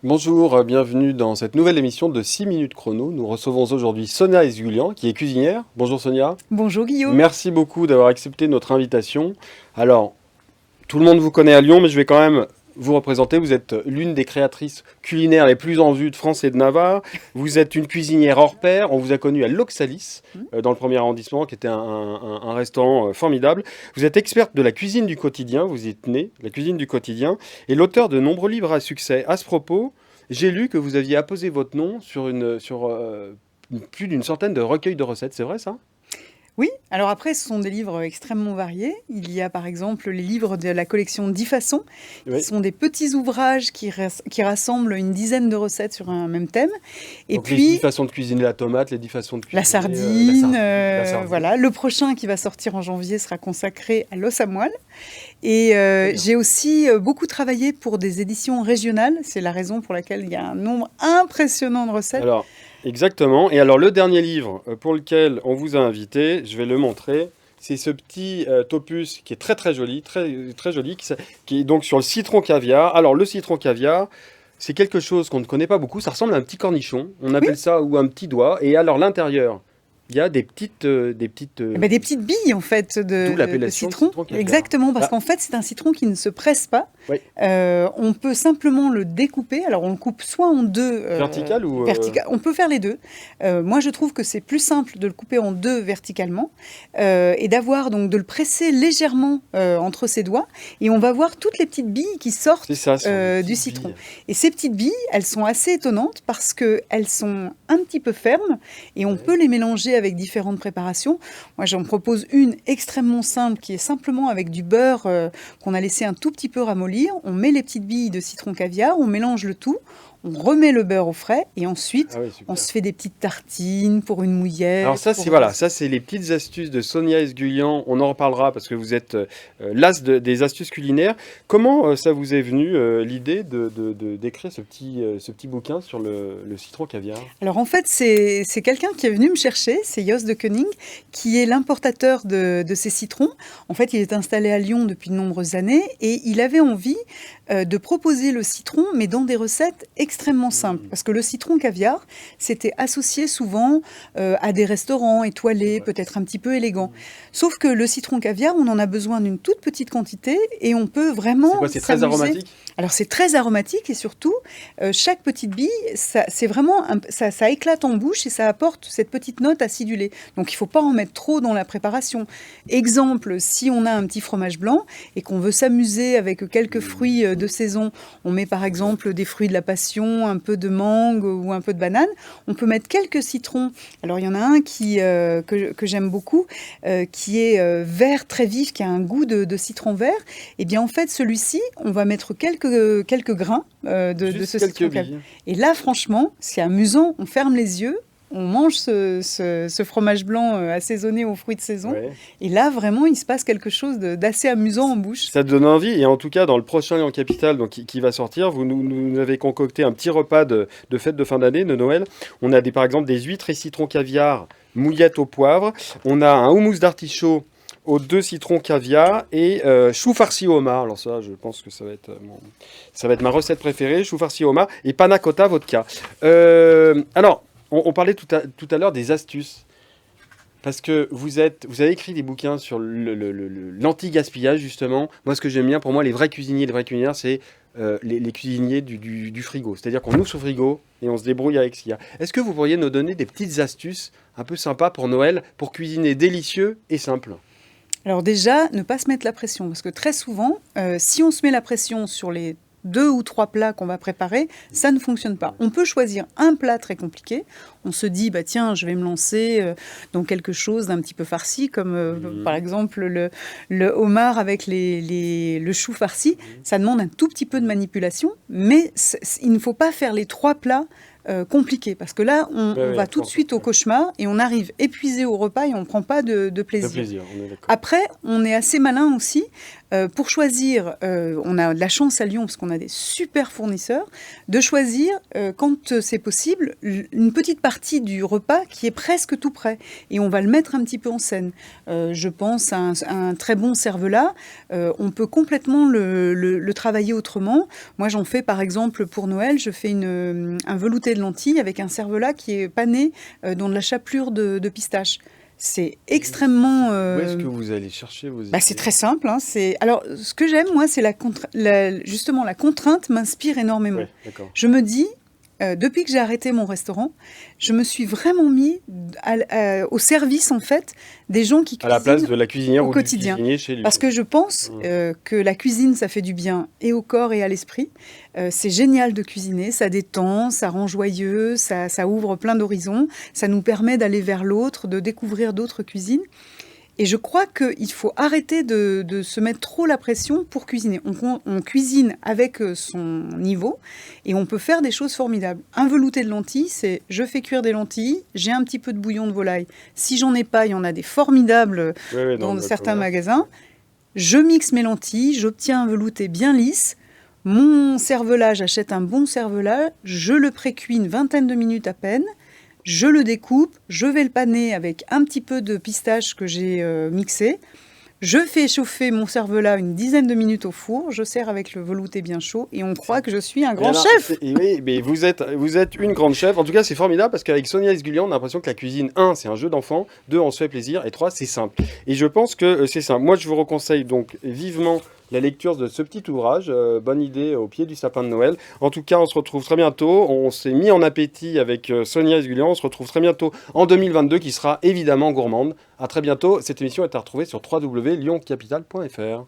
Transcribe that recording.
Bonjour, bienvenue dans cette nouvelle émission de 6 minutes chrono. Nous recevons aujourd'hui Sonia Esgulian, qui est cuisinière. Bonjour Sonia. Bonjour Guillaume. Merci beaucoup d'avoir accepté notre invitation. Alors, tout le monde vous connaît à Lyon, mais je vais quand même vous représenter. Vous êtes l'une des créatrices culinaires les plus en vue de France et de Navarre. Vous êtes une cuisinière hors pair. On vous a connu à l'Oxalis, dans le premier arrondissement, qui était un restaurant formidable. Vous êtes experte de la cuisine du quotidien. Vous y êtes née, la cuisine du quotidien, et l'auteur de nombreux livres à succès. À ce propos, j'ai lu que vous aviez apposé votre nom sur plus d'une centaine de recueils de recettes. C'est vrai ça? Oui, alors après, ce sont des livres extrêmement variés. Il y a par exemple les livres de la collection 10 façons, qui Oui. sont des petits ouvrages qui rassemblent une dizaine de recettes sur un même thème. Et Donc les 10 puis façons de cuisiner la tomate, les 10 façons de la cuisiner sardine, la sardine. voilà. Le prochain qui va sortir en janvier sera consacré à l'os à moelle. Et Très bien. j'ai aussi beaucoup travaillé pour des éditions régionales. C'est la raison pour laquelle il y a un nombre impressionnant de recettes. Alors, exactement. Et alors, le dernier livre pour lequel on vous a invité, je vais le montrer. C'est ce petit opus qui est très très joli, très joli, qui est donc sur le citron caviar. Alors, le citron caviar, c'est quelque chose qu'on ne connaît pas beaucoup. Ça ressemble à un petit cornichon. On Oui. appelle ça ou un petit doigt. Et alors, l'intérieur, il y a Eh ben, des petites billes en fait d'où de l'appellation de citron. citron caviar. Exactement, parce Ah, qu'en fait c'est un citron qui ne se presse pas. oui. On peut simplement le découper. Alors on le coupe soit en deux Vertical ou On peut faire les deux. Moi je trouve que c'est plus simple de le couper en deux verticalement et de le presser légèrement entre ses doigts. Et on va voir toutes les petites billes qui sortent c'est ça, ce sont des du petites citron. billes. Et ces petites billes, elles sont assez étonnantes parce qu'elles sont un petit peu fermes et on Ouais. peut les mélanger avec différentes préparations. Moi, j'en propose une extrêmement simple qui est simplement avec du beurre qu'on a laissé un tout petit peu ramollir. On met les petites billes de citron caviar, on mélange le tout, on remet le beurre au frais et ensuite Ah oui, on super. se fait des petites tartines pour une Alors mouillette. ça, c'est voilà, ça c'est les petites astuces de Sonia Esgulian. On en reparlera parce que vous êtes des astuces culinaires. Comment ça vous est venu l'idée d'écrire ce petit bouquin sur le citron caviar? Alors en fait, c'est quelqu'un qui est venu me chercher, c'est Jos de Koning, qui est l'importateur de ces citrons. En fait, il est installé à Lyon depuis de nombreuses années et il avait envie de proposer le citron, mais dans des recettes extrêmement simples. Mm, Parce que le citron caviar, c'était associé souvent à des restaurants c'est étoilés, vrai. peut-être un petit peu Mm. élégants. Sauf que le citron caviar, on en a besoin d'une toute petite quantité et on peut C'est vraiment quoi, c'est très s'amuser. aromatique? Alors c'est très aromatique et surtout, chaque petite bille, c'est vraiment ça éclate en bouche et ça apporte cette petite note acidulée. Donc il ne faut pas en mettre trop dans la préparation. Exemple, si on a un petit fromage blanc et qu'on veut s'amuser avec quelques fruits de saison, on met par exemple des fruits de la passion, un peu de mangue ou un peu de banane. On peut mettre quelques citrons. Alors il y en a un que j'aime beaucoup, qui est vert très vif, qui a un goût de citron vert. Et bien en fait celui-ci, on va mettre quelques grains de Juste ce citron quelques caviar. billes. Et là franchement, c'est amusant. On ferme les yeux. On mange ce fromage blanc assaisonné aux fruits de saison. Ouais. Et là, vraiment, il se passe quelque chose d'assez amusant en bouche. Ça te donne envie et en tout cas dans le prochain Lyon Capital donc, qui va sortir, vous nous avez concocté un petit repas de fête de fin d'année, de Noël. On a par exemple des huîtres et citrons caviar, mouillettes au poivre. On a un houmous d'artichaut aux 2 citrons caviar et chou farci au homard. Alors ça, je pense que ça va être ma recette préférée, chou farci au homard et panna cotta vodka. Alors, on parlait tout à l'heure des astuces. Parce que vous avez écrit des bouquins sur l'anti-gaspillage, justement. Moi, ce que j'aime bien, pour moi, les vrais cuisiniers, les vraies cuisinières, c'est les cuisiniers du frigo. C'est-à-dire qu'on ouvre ce frigo et on se débrouille avec ce qu'il y a. Est-ce que vous pourriez nous donner des petites astuces un peu sympas pour Noël, pour cuisiner délicieux et simple? Alors déjà, ne pas se mettre la pression, parce que très souvent, si on se met la pression sur les 2 ou 3 plats qu'on va préparer, ça ne fonctionne pas. On peut choisir un plat très compliqué. On se dit, bah tiens, je vais me lancer dans quelque chose d'un petit peu farci, comme par exemple le homard avec le chou farci. Ça demande un tout petit peu de manipulation, mais il ne faut pas faire les 3 plats compliqués, parce que là, on Ouais, va tout de suite au cauchemar et on arrive épuisé au repas et on ne prend pas de De plaisir. plaisir, on est d'accord. Après, on est assez malin aussi. pour choisir, on a de la chance à Lyon parce qu'on a des super fournisseurs, de choisir, quand c'est possible, une petite partie du repas qui est presque tout prêt. Et on va le mettre un petit peu en scène. Je pense à un très bon cervelas. On peut complètement le travailler autrement. Moi, j'en fais par exemple pour Noël, je fais un velouté de lentilles avec un cervelas qui est pané dans de la chapelure de pistache. C'est extrêmement... Où est-ce que vous allez chercher vos idées? c'est très simple. Hein, alors, ce que j'aime, moi, c'est justement la contrainte m'inspire énormément. Ouais, d'accord. Je me dis, depuis que j'ai arrêté mon restaurant, je me suis vraiment mis au service, en fait, des gens qui cuisinent À la place de la cuisinière au ou quotidien. du cuisinier chez lui. Parce que je pense que la cuisine, ça fait du bien et au corps et à l'esprit. C'est génial de cuisiner, ça détend, ça rend joyeux, ça ouvre plein d'horizons, ça nous permet d'aller vers l'autre, de découvrir d'autres cuisines. Et je crois qu'il faut arrêter de se mettre trop la pression pour cuisiner. On cuisine avec son niveau et on peut faire des choses formidables. Un velouté de lentilles, c'est je fais cuire des lentilles, j'ai un petit peu de bouillon de volaille. Si j'en ai pas, il y en a des formidables dans certains magasins. Je mixe mes lentilles, j'obtiens un velouté bien lisse. Mon cervelas, j'achète un bon cervelas, je le pré-cuis une vingtaine de minutes à peine. Je le découpe, je vais le paner avec un petit peu de pistache que j'ai mixé. Je fais chauffer mon cervelas une dizaine de minutes au four, je sers avec le velouté bien chaud et on croit que je suis un grand chef. Oui, mais vous êtes une grande chef. En tout cas, c'est formidable parce qu'avec Sonia Esgulian, on a l'impression que la cuisine, 1, c'est un jeu d'enfant, 2, on se fait plaisir et 3, c'est simple. Et je pense que c'est simple. Moi, je vous conseille donc vivement la lecture de ce petit ouvrage. Bonne idée au pied du sapin de Noël. En tout cas, on se retrouve très bientôt. On s'est mis en appétit avec Sonia Esgulian. On se retrouve très bientôt en 2022 qui sera évidemment gourmande. À très bientôt. Cette émission est à retrouver sur www.lyoncapital.fr.